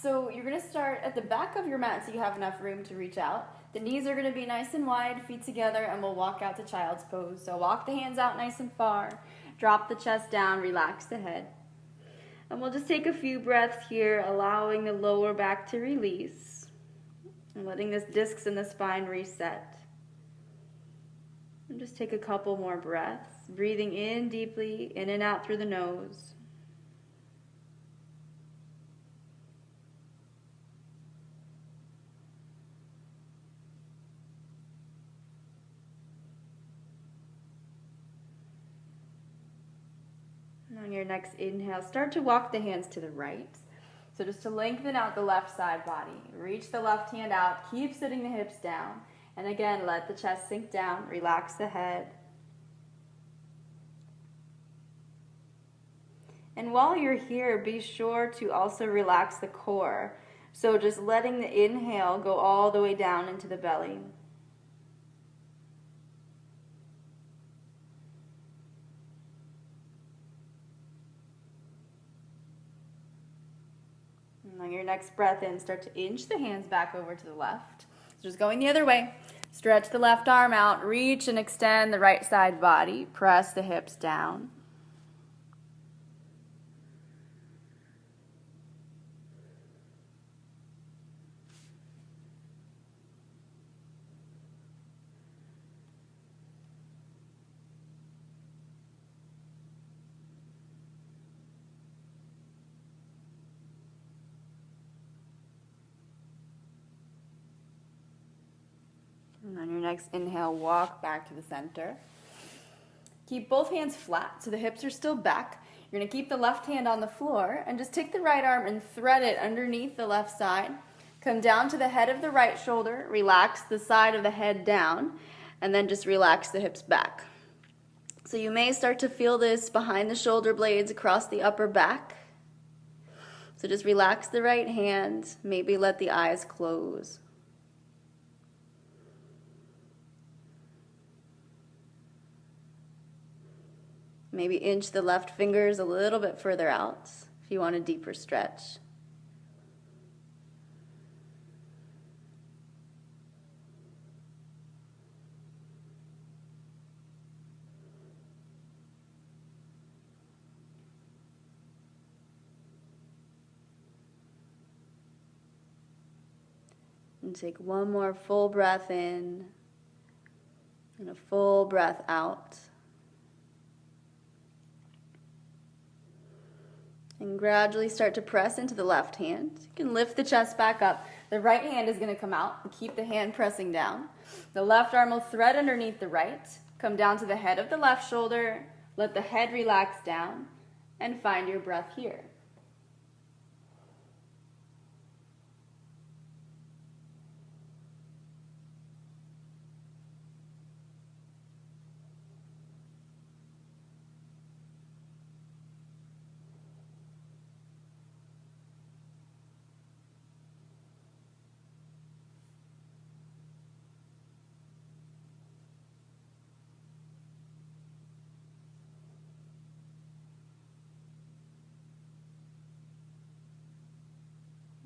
So you're going to start at the back of your mat so you have enough room to reach out. The knees are going to be nice and wide, feet together, and we'll walk out to child's pose. So walk the hands out nice and far. Drop the chest down, relax the head. And we'll just take a few breaths here, allowing the lower back to release. And letting this discs in the spine reset. And just take a couple more breaths. Breathing in deeply, in and out through the nose. On your next inhale, start to walk the hands to the right. So just to lengthen out the left side body. Reach the left hand out, keep sitting the hips down. And again, let the chest sink down, relax the head. And while you're here, be sure to also relax the core. So just letting the inhale go all the way down into the belly. And on your next breath in, start to inch the hands back over to the left. So just going the other way. Stretch the left arm out, reach and extend the right side body. Press the hips down. And on your next inhale, walk back to the center. Keep both hands flat so the hips are still back. You're going to keep the left hand on the floor and just take the right arm and thread it underneath the left side. Come down to the head of the right shoulder, relax the side of the head down, and then just relax the hips back. So you may start to feel this behind the shoulder blades across the upper back. So just relax the right hand, maybe let the eyes close. Maybe inch the left fingers a little bit further out if you want a deeper stretch. And take one more full breath in and a full breath out. And gradually start to press into the left hand. You can lift the chest back up. The right hand is going to come out and keep the hand pressing down. The left arm will thread underneath the right. Come down to the head of the left shoulder. Let the head relax down and find your breath here.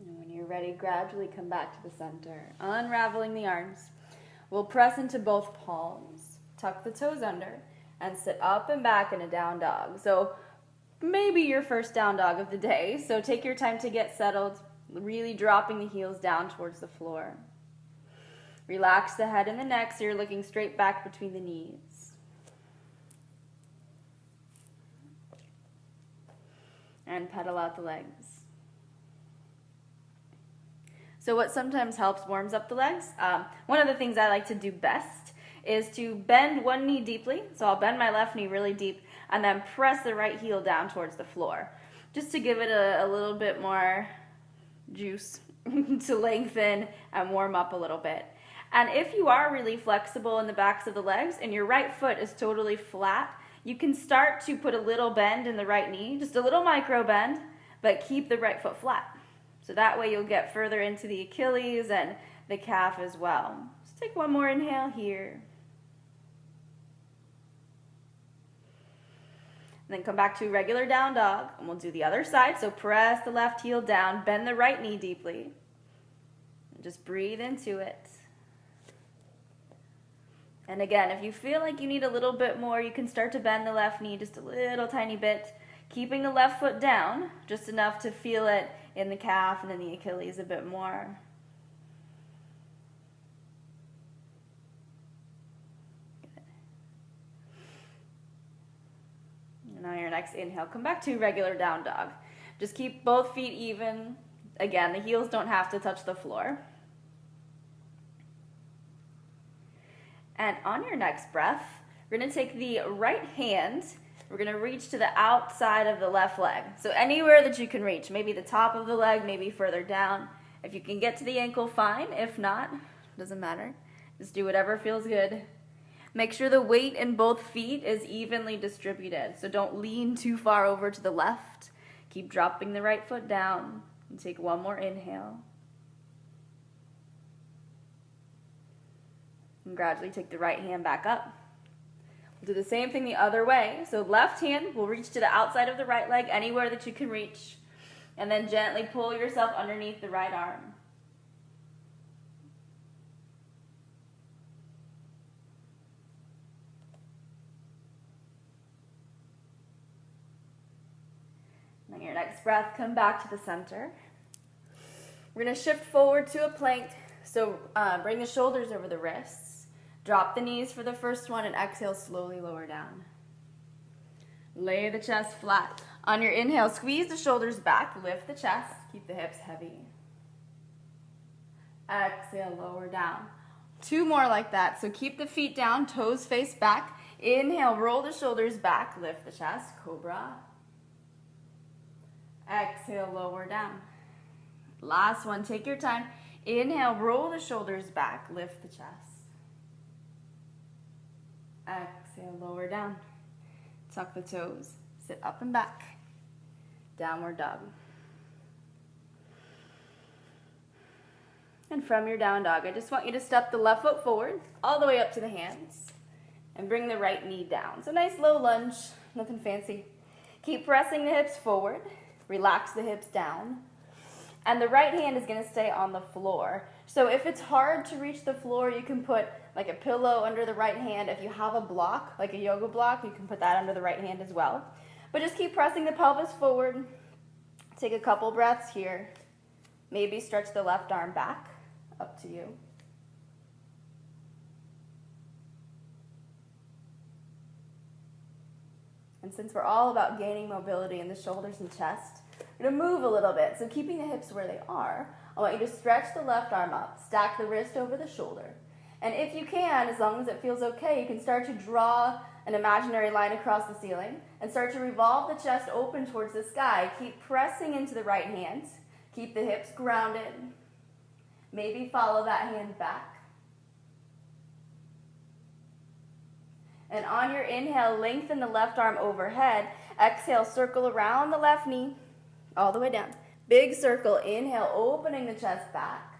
When you're ready, gradually come back to the center, unraveling the arms. We'll press into both palms, tuck the toes under, and sit up and back in a down dog. So maybe your first down dog of the day, so take your time to get settled, really dropping the heels down towards the floor. Relax the head and the neck so you're looking straight back between the knees. And pedal out the legs. So what sometimes helps warms up the legs. One of the things I like to do best is to bend one knee deeply. So I'll bend my left knee really deep and then press the right heel down towards the floor. Just to give it a little bit more juice to lengthen and warm up a little bit. And if you are really flexible in the backs of the legs and your right foot is totally flat, you can start to put a little bend in the right knee, just a little micro bend, but keep the right foot flat. So that way you'll get further into the Achilles and the calf as well. Just take one more inhale here. And then come back to regular down dog, and we'll do the other side. So press the left heel down, bend the right knee deeply, and just breathe into it. And again, if you feel like you need a little bit more, you can start to bend the left knee just a little tiny bit, keeping the left foot down, just enough to feel it in the calf and in the Achilles a bit more. Good. And on your next inhale, come back to regular down dog. Just keep both feet even. Again, the heels don't have to touch the floor. And on your next breath, we're going to take the right hand, we're going to reach to the outside of the left leg. So anywhere that you can reach, maybe the top of the leg, maybe further down. If you can get to the ankle, fine. If not, doesn't matter. Just do whatever feels good. Make sure the weight in both feet is evenly distributed. So don't lean too far over to the left. Keep dropping the right foot down. And take one more inhale. And gradually take the right hand back up. We'll do the same thing the other way. So left hand will reach to the outside of the right leg, anywhere that you can reach. And then gently pull yourself underneath the right arm. And on your next breath, come back to the center. We're going to shift forward to a plank. So bring the shoulders over the wrists. Drop the knees for the first one and exhale, slowly lower down. Lay the chest flat. On your inhale, squeeze the shoulders back, lift the chest, keep the hips heavy. Exhale, lower down. 2 more like that. So keep the feet down, toes face back. Inhale, roll the shoulders back, lift the chest, cobra. Exhale, lower down. Last one, take your time. Inhale, roll the shoulders back, lift the chest. Exhale, lower down. Tuck the toes, sit up and back. Downward dog. And from your down dog, I just want you to step the left foot forward, all the way up to the hands, and bring the right knee down. So nice low lunge, nothing fancy. Keep pressing the hips forward, relax the hips down, and the right hand is going to stay on the floor. So if it's hard to reach the floor, you can put like a pillow under the right hand. If you have a block, like a yoga block, you can put that under the right hand as well. But just keep pressing the pelvis forward. Take a couple breaths here. Maybe stretch the left arm back, up to you. And since we're all about gaining mobility in the shoulders and chest, we're going to move a little bit. So keeping the hips where they are, I want you to stretch the left arm up, stack the wrist over the shoulder. And if you can, as long as it feels okay, you can start to draw an imaginary line across the ceiling and start to revolve the chest open towards the sky. Keep pressing into the right hand. Keep the hips grounded. Maybe follow that hand back. And on your inhale, lengthen the left arm overhead. Exhale, circle around the left knee, all the way down. Big circle. Inhale, opening the chest back.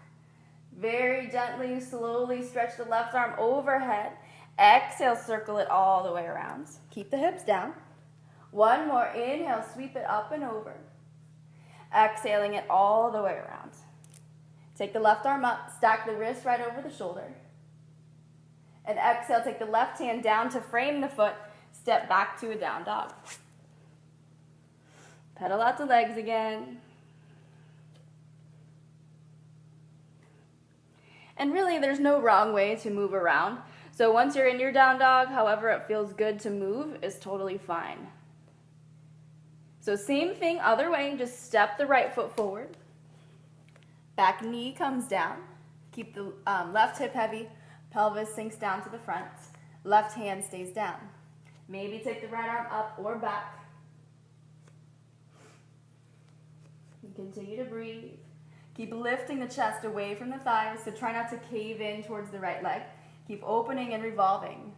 Very gently, slowly stretch the left arm overhead. Exhale, circle it all the way around. Keep the hips down. One more. Inhale, sweep it up and over. Exhaling it all the way around. Take the left arm up, stack the wrist right over the shoulder. And exhale, take the left hand down to frame the foot, step back to a down dog. Pedal out the legs again. And really, there's no wrong way to move around. So once you're in your down dog, however it feels good to move is totally fine. So same thing, other way, just step the right foot forward. Back knee comes down. Keep the left hip heavy, pelvis sinks down to the front. Left hand stays down. Maybe take the right arm up or back. And continue to breathe. Keep lifting the chest away from the thighs, so try not to cave in towards the right leg. Keep opening and revolving.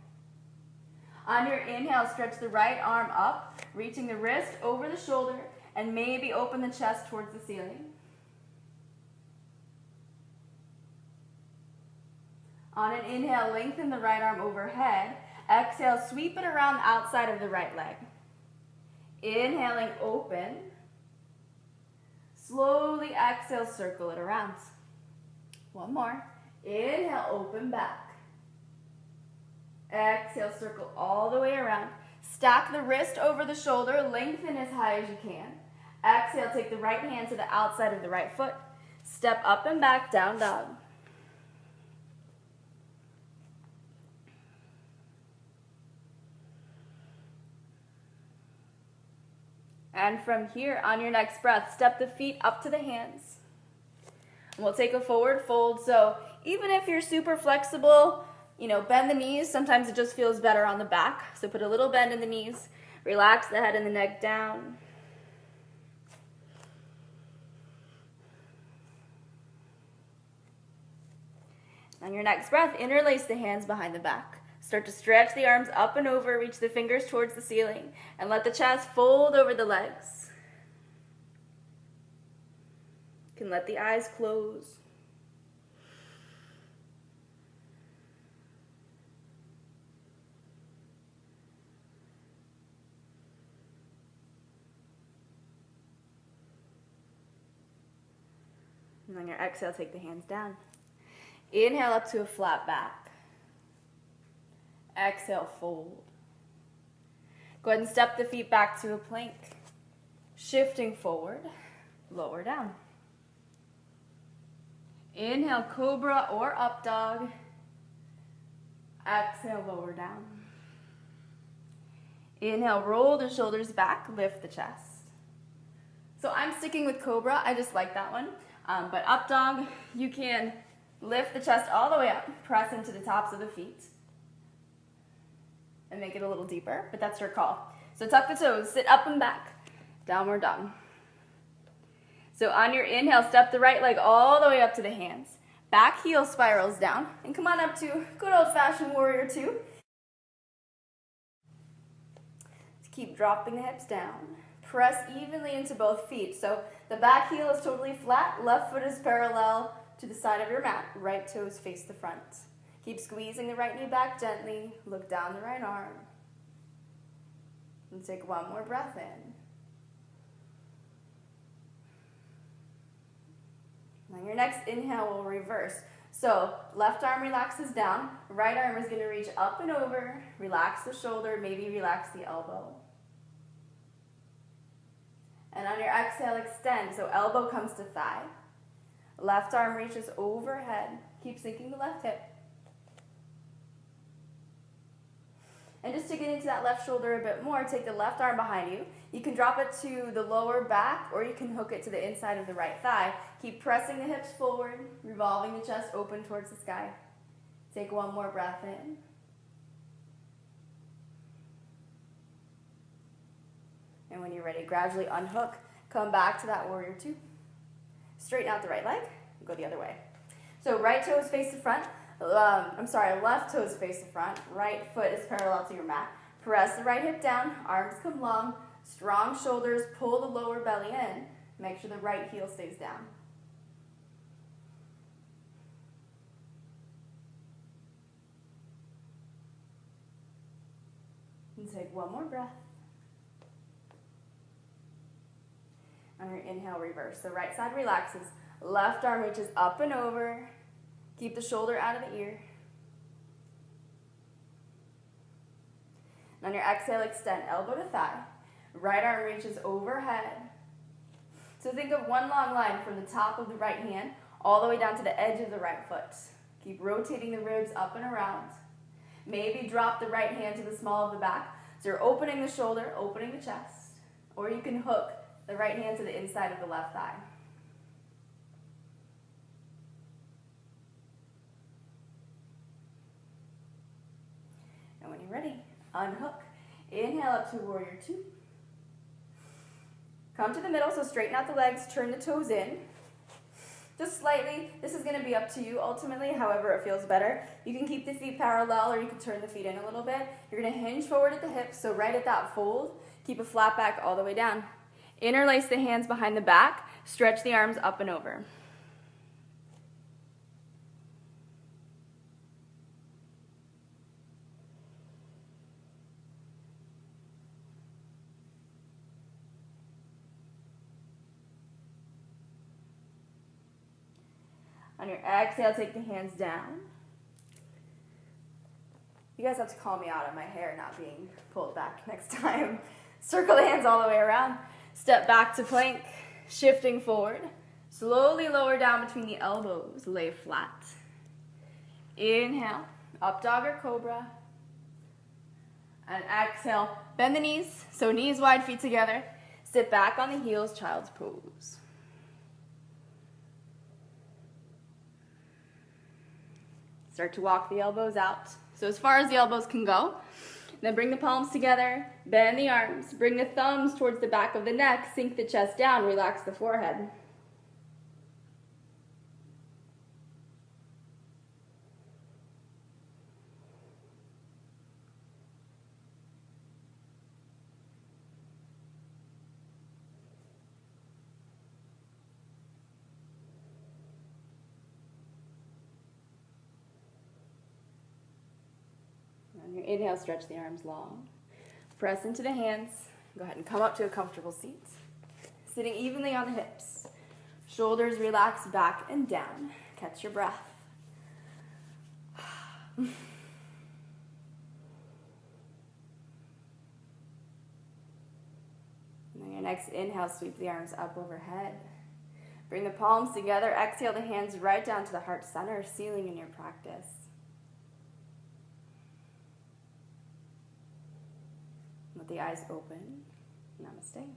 On your inhale, stretch the right arm up, reaching the wrist over the shoulder, and maybe open the chest towards the ceiling. On an inhale, lengthen the right arm overhead. Exhale, sweep it around the outside of the right leg. Inhaling, open. Slowly exhale, circle it around. One more. Inhale, open back. Exhale, circle all the way around. Stack the wrist over the shoulder, lengthen as high as you can. Exhale, take the right hand to the outside of the right foot. Step up and back, down dog. And from here, on your next breath, step the feet up to the hands. And we'll take a forward fold. So even if you're super flexible, bend the knees. Sometimes it just feels better on the back. So put a little bend in the knees. Relax the head and the neck down. On your next breath, interlace the hands behind the back. Start to stretch the arms up and over, reach the fingers towards the ceiling, and let the chest fold over the legs. You can let the eyes close. And on your exhale, take the hands down. Inhale up to a flat back. Exhale, fold. Go ahead and step the feet back to a plank. Shifting forward, lower down. Inhale, cobra or up dog. Exhale, lower down. Inhale, roll the shoulders back, lift the chest. So I'm sticking with cobra, I just like that one. But up dog, you can lift the chest all the way up, press into the tops of the feet, and make it a little deeper, but that's your call. So tuck the toes, sit up and back, downward dog. So on your inhale, step the right leg all the way up to the hands. Back heel spirals down, and come on up to good old-fashioned warrior two. Keep dropping the hips down. Press evenly into both feet. So the back heel is totally flat, left foot is parallel to the side of your mat. Right toes face the front. Keep squeezing the right knee back gently. Look down the right arm. And take one more breath in. On your next inhale, we'll reverse. So left arm relaxes down. Right arm is going to reach up and over. Relax the shoulder, maybe relax the elbow. And on your exhale, extend. So elbow comes to thigh. Left arm reaches overhead. Keep sinking the left hip. And just to get into that left shoulder a bit more, take the left arm behind you. You can drop it to the lower back, or you can hook it to the inside of the right thigh. Keep pressing the hips forward, revolving the chest open towards the sky. Take one more breath in. And when you're ready, gradually unhook. Come back to that warrior two. Straighten out the right leg. Go the other way. So right toes face the front. Left toes face the front. Right foot is parallel to your mat. Press the right hip down. Arms come long. Strong shoulders. Pull the lower belly in. Make sure the right heel stays down. And take one more breath. On your inhale, reverse. The right side relaxes. Left arm reaches up and over. Keep the shoulder out of the ear. And on your exhale, extend elbow to thigh. Right arm reaches overhead. So think of one long line from the top of the right hand all the way down to the edge of the right foot. Keep rotating the ribs up and around. Maybe drop the right hand to the small of the back. So you're opening the shoulder, opening the chest. Or you can hook the right hand to the inside of the left thigh. And when you're ready, unhook. Inhale up to warrior two. Come to the middle, so straighten out the legs, turn the toes in. Just slightly. This is going to be up to you ultimately, however it feels better. You can keep the feet parallel or you can turn the feet in a little bit. You're going to hinge forward at the hips, so right at that fold, keep a flat back all the way down. Interlace the hands behind the back, stretch the arms up and over. On your exhale, take the hands down. You guys have to call me out on my hair not being pulled back next time. Circle the hands all the way around. Step back to plank, shifting forward. Slowly lower down between the elbows, lay flat. Inhale, up dog or cobra. And exhale, bend the knees, so knees wide, feet together. Sit back on the heels, child's pose. Start to walk the elbows out. So as far as the elbows can go. Then bring the palms together, bend the arms, bring the thumbs towards the back of the neck, sink the chest down, relax the forehead. On your inhale, stretch the arms long. Press into the hands. Go ahead and come up to a comfortable seat. Sitting evenly on the hips. Shoulders relax back and down. Catch your breath. And on your next inhale, sweep the arms up overhead. Bring the palms together. Exhale the hands right down to the heart center, ceiling in your practice. Let the eyes open. Namaste.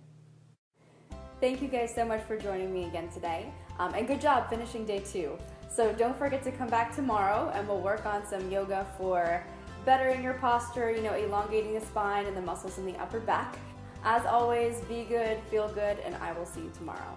Thank you guys so much for joining me again today. And good job finishing day 2. So don't forget to come back tomorrow and we'll work on some yoga for bettering your posture, elongating the spine and the muscles in the upper back. As always, be good, feel good, and I will see you tomorrow.